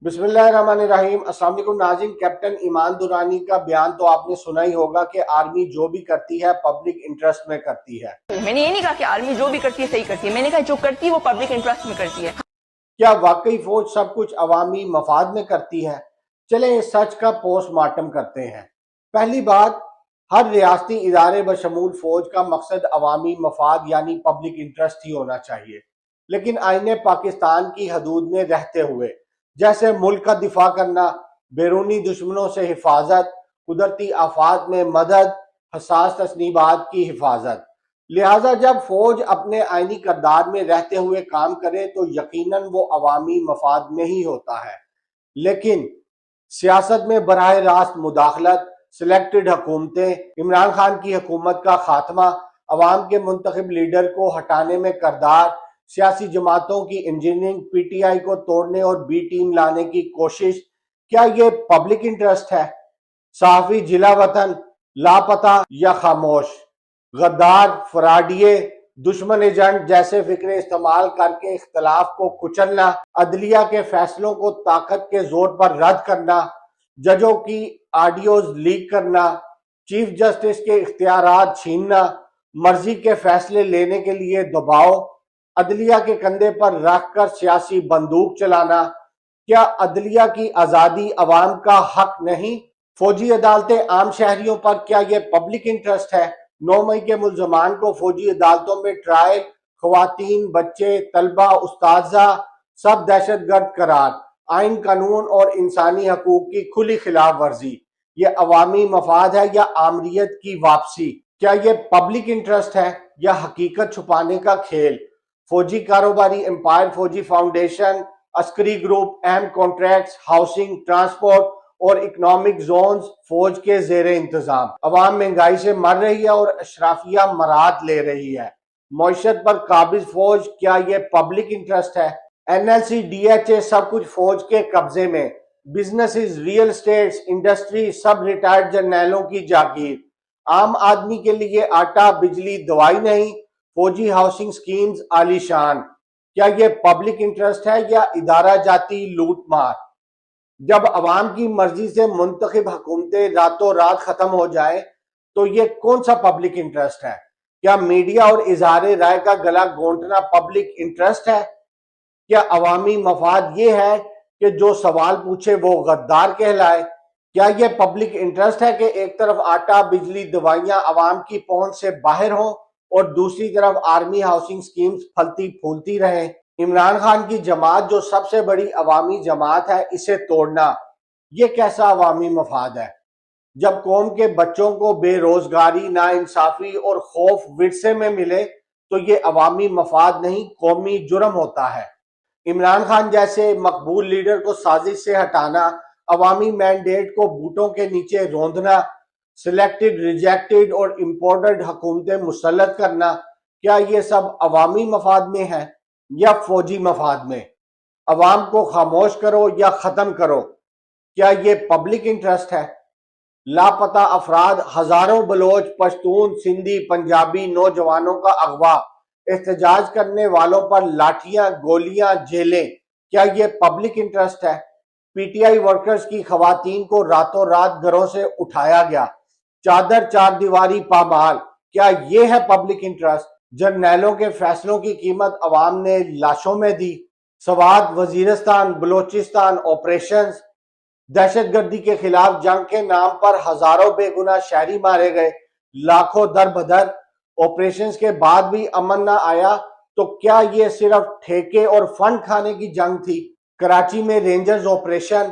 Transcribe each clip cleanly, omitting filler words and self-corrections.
بسم اللہ الرحمن الرحیم۔ السلام علیکم ناظرین، کیپٹن ایمان دورانی کا بیان تو آپ نے سنا ہی ہوگا کہ آرمی جو بھی کرتی ہے پبلک انٹرسٹ میں کرتی ہے۔ میں نے یہ نہیں کہا کہ آرمی جو بھی کرتی ہے صحیح کرتی ہے، میں نے کہا جو کرتی ہے وہ پبلک انٹرسٹ میں کرتی ہے۔ کیا واقعی فوج سب کچھ عوامی مفاد میں کرتی ہے؟ چلیں اس سچ کا پوسٹ مارٹم کرتے ہیں۔ پہلی بات، ہر ریاستی ادارے بشمول فوج کا مقصد عوامی مفاد یعنی پبلک انٹرسٹ ہی ہونا چاہیے، لیکن آئین پاکستان کی حدود میں رہتے ہوئے، جیسے ملک کا دفاع کرنا، بیرونی دشمنوں سے حفاظت، قدرتی آفات میں مدد، حساس تصنیبات کی حفاظت۔ لہٰذا جب فوج اپنے آئینی کردار میں رہتے ہوئے کام کرے تو یقیناً وہ عوامی مفاد میں ہی ہوتا ہے، لیکن سیاست میں براہ راست مداخلت، سلیکٹڈ حکومتیں، عمران خان کی حکومت کا خاتمہ، عوام کے منتخب لیڈر کو ہٹانے میں کردار، سیاسی جماعتوں کی انجینئرنگ، پی ٹی آئی کو توڑنے اور بی ٹیم لانے کی کوشش، کیا یہ پبلک انٹرسٹ ہے؟ صحافی جلا وطن، لاپتہ یا خاموش، غدار، فراڈیے، دشمن ایجنٹ جیسے فکرے استعمال کر کے اختلاف کو کچلنا، عدلیہ کے فیصلوں کو طاقت کے زور پر رد کرنا، ججوں کی آڈیوز لیک کرنا، چیف جسٹس کے اختیارات چھیننا، مرضی کے فیصلے لینے کے لیے دباؤ، عدلیہ کے کندھے پر رکھ کر سیاسی بندوق چلانا، کیا عدلیہ کی آزادی عوام کا حق نہیں؟ فوجی عدالتیں عام شہریوں پر، کیا یہ پبلک انٹرسٹ ہے؟ 9 مئی کے ملزمان کو فوجی عدالتوں میں ٹرائل، خواتین، بچے، طلبہ، اساتذہ سب دہشت گرد قرار، آئین، قانون اور انسانی حقوق کی کھلی خلاف ورزی۔ یہ عوامی مفاد ہے یا آمریت کی واپسی؟ کیا یہ پبلک انٹرسٹ ہے یا حقیقت چھپانے کا کھیل؟ فوجی کاروباری امپائر، فوجی فاؤنڈیشن، عسکری گروپ، اہم کانٹریکٹس، ہاؤسنگ، ٹرانسپورٹ اور اکنامک زونز فوج کے زیر انتظام۔ عوام مہنگائی سے مر رہی ہے اور اشرافیہ مراد لے رہی ہے۔ معیشت پر قابض فوج، کیا یہ پبلک انٹرسٹ ہے؟ N L C, D H A سب کچھ فوج کے قبضے میں، بزنسز، ریل اسٹیٹس، انڈسٹری سب ریٹائرڈ جرنیلوں کی جاگیر۔ عام آدمی کے لیے آٹا، بجلی، دوائی نہیں، فوجی ہاؤسنگ سکیمز عالی شان۔ کیا یہ پبلک انٹرسٹ ہے یا ادارہ جاتی لوٹ مار؟ جب عوام کی مرضی سے منتخب حکومتیں راتوں رات ختم ہو جائیں تو یہ کون سا پبلک انٹرسٹ ہے؟ کیا میڈیا اور اظہار رائے کا گلا گھونٹنا پبلک انٹرسٹ ہے؟ کیا عوامی مفاد یہ ہے کہ جو سوال پوچھے وہ غدار کہلائے؟ کیا یہ پبلک انٹرسٹ ہے کہ ایک طرف آٹا، بجلی، دوائیاں عوام کی پہنچ سے باہر ہوں اور دوسری طرف آرمی ہاؤسنگ سکیمز پھلتی پھولتی رہیں؟ عمران خان کی جماعت جو سب سے بڑی عوامی جماعت ہے، اسے توڑنا، یہ کیسا عوامی مفاد ہے؟ جب قوم کے بچوں کو بے روزگاری، ناانصافی اور خوف ورثے میں ملے تو یہ عوامی مفاد نہیں، قومی جرم ہوتا ہے۔ عمران خان جیسے مقبول لیڈر کو سازش سے ہٹانا، عوامی مینڈیٹ کو بوٹوں کے نیچے روندنا، سلیکٹڈ، ریجیکٹڈ اور امپورٹڈ حکومتیں مسلط کرنا، کیا یہ سب عوامی مفاد میں ہے یا فوجی مفاد میں؟ عوام کو خاموش کرو یا ختم کرو، کیا یہ پبلک انٹرسٹ ہے؟ لاپتہ افراد، ہزاروں بلوچ، پشتون، سندھی، پنجابی نوجوانوں کا اغوا، احتجاج کرنے والوں پر لاٹھیاں، گولیاں، جیلیں، کیا یہ پبلک انٹرسٹ ہے؟ پی ٹی آئی ورکرز کی خواتین کو راتوں رات گھروں سے اٹھایا گیا، چادر چار دیواری پامال، کیا یہ ہے پبلک انٹرسٹ؟ جرنیلوں کے فیصلوں کی قیمت عوام نے لاشوں میں دی۔ سوات، وزیرستان، بلوچستان آپریشنز، دہشت گردی کے خلاف جنگ کے نام پر ہزاروں بے گناہ شہری مارے گئے، لاکھوں در بدر۔ آپریشنز کے بعد بھی امن نہ آیا تو کیا یہ صرف ٹھیکے اور فنڈ کھانے کی جنگ تھی؟ کراچی میں رینجرز آپریشن،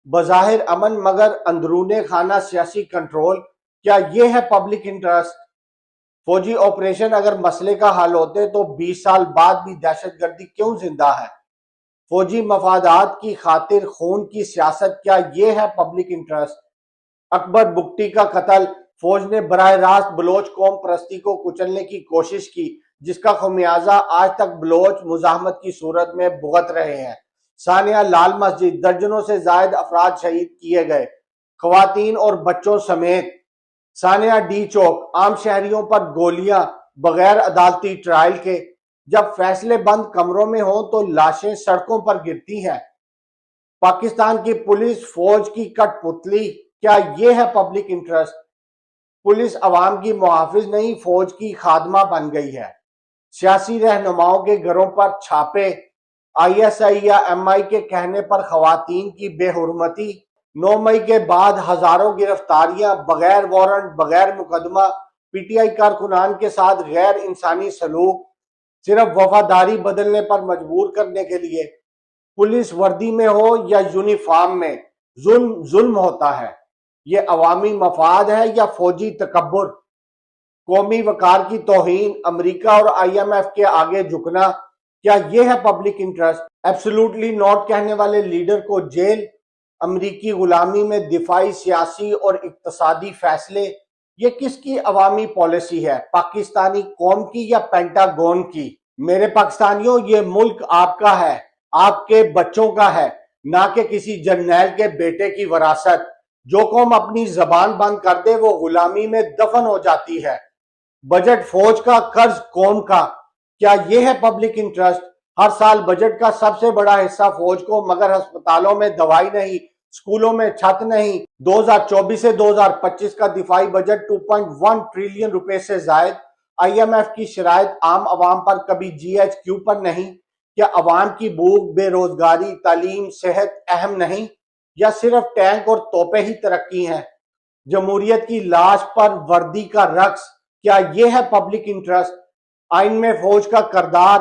بظاہر امن مگر اندرون خانہ سیاسی کنٹرول، کیا یہ ہے پبلک انٹرسٹ؟ فوجی آپریشن اگر مسئلے کا حل ہوتے تو 20 سال بعد بھی دہشت گردی کیوں زندہ ہے؟ فوجی مفادات کی خاطر خون کی سیاست، کیا یہ ہے پبلک انٹرسٹ؟ اکبر بگٹی کا قتل، فوج نے براہ راست بلوچ قوم پرستی کو کچلنے کی کوشش کی، جس کا خمیازہ آج تک بلوچ مزاحمت کی صورت میں بھگت رہے ہیں۔ سانحہ لال مسجد، درجنوں سے زائد افراد شہید کیے گئے، خواتین اور بچوں سمیت۔ سانحہ ڈی چوک، عام شہریوں پر گولیاں بغیر عدالتی ٹرائل کے۔ جب فیصلے بند کمروں میں ہوں تو لاشیں سڑکوں پر گرتی ہیں۔ پاکستان کی پولیس فوج کی کٹ پتلی، کیا یہ ہے پبلک انٹرسٹ؟ پولیس عوام کی محافظ نہیں، فوج کی خادمہ بن گئی ہے۔ سیاسی رہنماؤں کے گھروں پر چھاپے، آئی ایس آئی یا ایم آئی کے کہنے پر خواتین کی بے حرمتی، 9 مئی کے بعد ہزاروں گرفتاریاں بغیر وارنٹ، بغیر مقدمہ، پی ٹی آئی کارکنان کے ساتھ غیر انسانی سلوک، صرف وفاداری بدلنے پر مجبور کرنے کے لیے۔ پولیس وردی میں ہو یا یونیفارم میں، ظلم ہوتا ہے۔ یہ عوامی مفاد ہے یا فوجی تکبر؟ قومی وقار کی توہین، امریکہ اور آئی ایم ایف کے آگے جھکنا، کیا یہ ہے پبلک انٹرسٹ؟ ایبسولوٹلی ناٹ کہنے والے لیڈر کو جیل، امریکی غلامی میں دفاعی، سیاسی اور اقتصادی فیصلے، یہ کس کی عوامی پالیسی ہے؟ پاکستانی قوم کی یا پینٹاگون کی؟ میرے پاکستانیوں، یہ ملک آپ کا ہے، آپ کے بچوں کا ہے، نہ کہ کسی جرنیل کے بیٹے کی وراثت۔ جو قوم اپنی زبان بند کر دے وہ غلامی میں دفن ہو جاتی ہے۔ بجٹ فوج کا، قرض قوم کا، کیا یہ ہے پبلک انٹرسٹ؟ ہر سال بجٹ کا سب سے بڑا حصہ فوج کو، مگر ہسپتالوں میں دوائی نہیں، سکولوں میں چھت نہیں۔ 2024 سے 2025 کا دفاعی بجٹ 2.1 ٹریلین روپے سے زائد۔ آئی ایم ایف کی شرائط عام عوام پر، کبھی جی ایچ کیو پر نہیں۔ کیا عوام کی بھوک، بے روزگاری، تعلیم، صحت اہم نہیں، یا صرف ٹینک اور توپیں ہی ترقی ہیں؟ جمہوریت کی لاش پر وردی کا رقص، کیا یہ ہے پبلک انٹرسٹ؟ آئین میں فوج کا کردار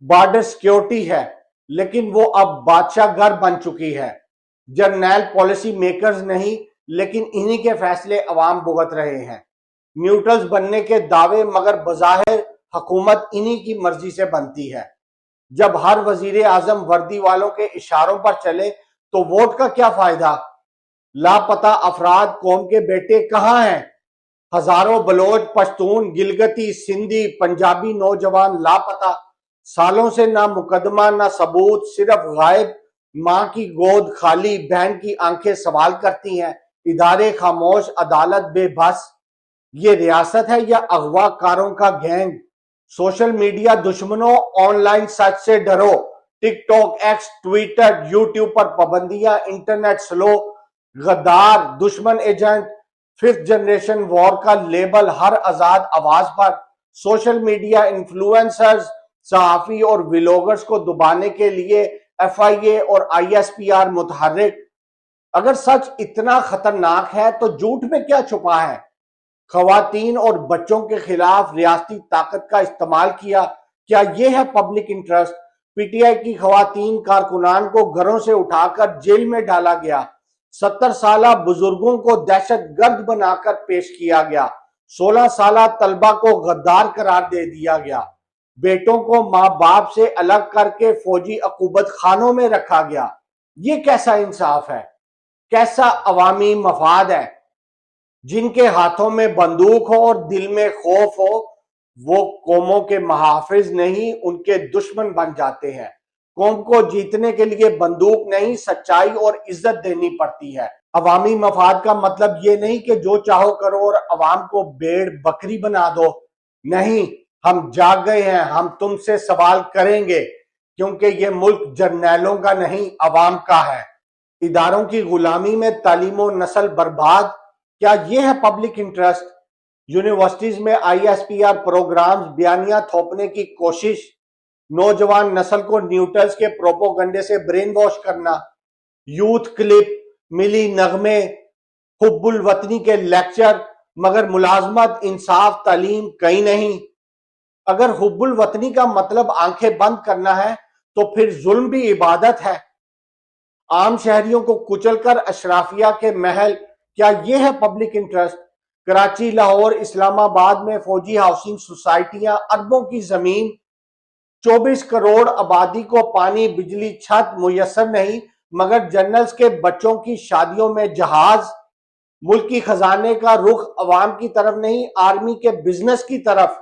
بارڈر سیکیورٹی ہے، لیکن وہ اب بادشاہ گھر بن چکی ہے۔ جرنیل پالیسی میکرز نہیں، لیکن انہی کے فیصلے عوام بھگت رہے ہیں۔ نیوٹرلز بننے کے دعوے، مگر بظاہر حکومت انہی کی مرضی سے بنتی ہے۔ جب ہر وزیر اعظم وردی والوں کے اشاروں پر چلے تو ووٹ کا کیا فائدہ؟ لاپتہ افراد، قوم کے بیٹے کہاں ہیں؟ ہزاروں بلوچ، پشتون، گلگتی، سندھی، پنجابی نوجوان لاپتہ، سالوں سے نہ مقدمہ نہ ثبوت، صرف غائب۔ ماں کی گود خالی، بہن کی آنکھیں سوال کرتی ہیں، ادارے خاموش، عدالت بے بس۔ یہ ریاست ہے یا اغوا کاروں کا گینگ؟ سوشل میڈیا دشمنوں، آن لائن سچ سے ڈرو۔ ٹک ٹاک، ایکس، ٹویٹر، یوٹیوب پر پابندیاں، انٹرنیٹ سلو، غدار، دشمن ایجنٹ، 5th جنریشن وار کا لیبل ہر آزاد آواز پر۔ سوشل میڈیا انفلوئنسرز، صحافی اور ویلوگرز کو دبانے کے لیے ایف آئی اے اور آئی ایس پی آر متحرک۔ اگر سچ اتنا خطرناک ہے تو جھوٹ میں کیا چھپا ہے؟ خواتین اور بچوں کے خلاف ریاستی طاقت کا استعمال کیا، کیا یہ ہے public interest? P T I کی خواتین کارکنان کو گھروں سے اٹھا کر جیل میں ڈالا گیا، 70 سالہ بزرگوں کو دہشت گرد بنا کر پیش کیا گیا، 16 سالہ طلبہ کو غدار قرار دے دیا گیا، بیٹوں کو ماں باپ سے الگ کر کے فوجی عقوبت خانوں میں رکھا گیا۔ یہ کیسا انصاف ہے؟ کیسا عوامی مفاد ہے؟ جن کے ہاتھوں میں بندوق ہو اور دل میں خوف ہو، وہ قوموں کے محافظ نہیں، ان کے دشمن بن جاتے ہیں۔ قوم کو جیتنے کے لیے بندوق نہیں، سچائی اور عزت دینی پڑتی ہے۔ عوامی مفاد کا مطلب یہ نہیں کہ جو چاہو کرو اور عوام کو بھیڑ بکری بنا دو۔ نہیں، ہم جاگ گئے ہیں، ہم تم سے سوال کریں گے، کیونکہ یہ ملک جرنیلوں کا نہیں، عوام کا ہے۔ اداروں کی غلامی میں تعلیم و نسل برباد، کیا یہ ہے پبلک انٹرسٹ؟ یونیورسٹیز میں I S P R programmes, بیانیاں تھوپنے کی کوشش، نوجوان نسل کو نیوٹرلز کے پروپوگنڈے سے برین واش کرنا، یوتھ کلپ، ملی نغمے، حب الوطنی کے لیکچر، مگر ملازمت، انصاف، تعلیم کہیں نہیں۔ اگر حب الوطنی کا مطلب آنکھیں بند کرنا ہے تو پھر ظلم بھی عبادت ہے۔ عام شہریوں کو کچل کر اشرافیہ کے محل، کیا یہ ہے پبلک انٹرسٹ؟ کراچی، لاہور، اسلام آباد میں فوجی ہاؤسنگ سوسائٹیاں، اربوں کی زمین، 24 کروڑ آبادی کو پانی، بجلی، چھت میسر نہیں، مگر جنرلز کے بچوں کی شادیوں میں جہاز۔ ملکی خزانے کا رخ عوام کی طرف نہیں، آرمی کے بزنس کی طرف۔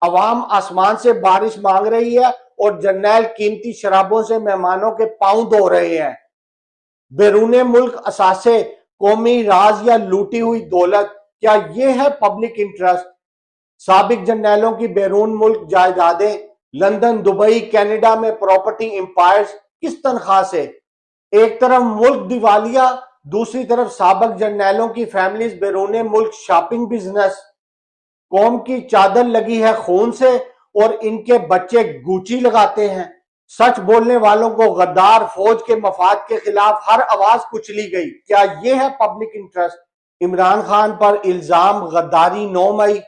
عوام آسمان سے بارش مانگ رہی ہے اور جرنیل قیمتی شرابوں سے مہمانوں کے پاؤں دھو رہے ہیں۔ بیرون ملک اثاثے، قومی راز یا لوٹی ہوئی دولت، کیا یہ ہے پبلک انٹرسٹ؟ سابق جرنیلوں کی بیرون ملک جائیدادیں، لندن، دبئی، کینیڈا میں پراپرٹی امپائرز، کس تنخواہ سے؟ ایک طرف ملک دیوالیہ، دوسری طرف سابق جرنیلوں کی فیملیز بیرون ملک شاپنگ بزنس، قوم کی چادر لگی ہے خون سے اور ان کے بچے گوچی لگاتے ہیں۔ سچ بولنے والوں کو غدار فوج کے مفاد کے خلاف ہر آواز کچلی گئی۔ کیا یہ ہے پبلک انٹرسٹ؟ عمران خان پر الزام غداری 9 مئی،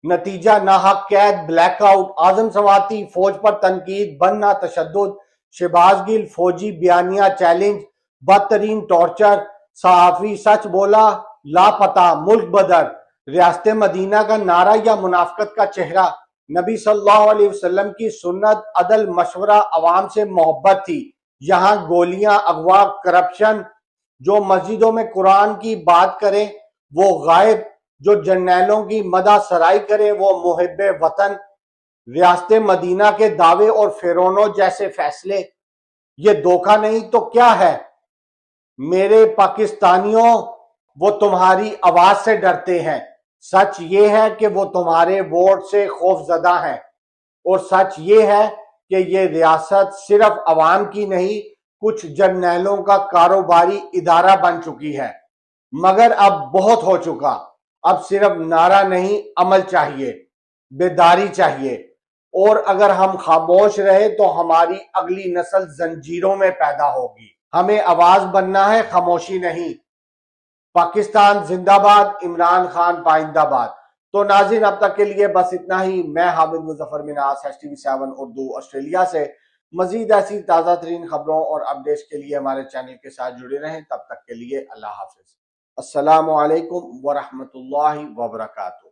نتیجہ ناحق قید، بلیک آؤٹ، اعظم سواتی فوج پر تنقید، بننا تشدد، شہباز گل فوجی بیانیہ چیلنج، بدترین ٹارچر، صحافی سچ بولا لاپتہ، ملک بدر، ریاست مدینہ کا نعرہ یا منافقت کا چہرہ؟ نبی صلی اللہ علیہ وسلم کی سنت عدل مشورہ عوام سے محبت تھی، یہاں گولیاں، اغوا، کرپشن۔ جو مسجدوں میں قرآن کی بات کرے وہ غائب، جو جرنیلوں کی مدح سرائی کرے وہ محب وطن۔ ریاست مدینہ کے دعوے اور فیرونوں جیسے فیصلے، یہ دھوکہ نہیں تو کیا ہے؟ میرے پاکستانیوں، وہ تمہاری آواز سے ڈرتے ہیں۔ سچ یہ ہے کہ وہ تمہارے ووٹ سے خوف زدہ ہیں، اور سچ یہ ہے کہ یہ ریاست صرف عوام کی نہیں، کچھ جرنیلوں کا کاروباری ادارہ بن چکی ہے۔ مگر اب بہت ہو چکا، اب صرف نعرہ نہیں، عمل چاہیے، بیداری چاہیے، اور اگر ہم خاموش رہے تو ہماری اگلی نسل زنجیروں میں پیدا ہوگی۔ ہمیں آواز بننا ہے، خاموشی نہیں۔ پاکستان زندہ باد، عمران خان پائندہ باد۔ تو ناظرین، اب تک کے لیے بس اتنا ہی۔ میں حامد مظفر مناس، HTV7 اردو آسٹریلیا سے۔ مزید ایسی تازہ ترین خبروں اور اپڈیٹس کے لیے ہمارے چینل کے ساتھ جڑے رہیں۔ تب تک کے لیے اللہ حافظ۔ السلام علیکم ورحمۃ اللہ وبرکاتہ۔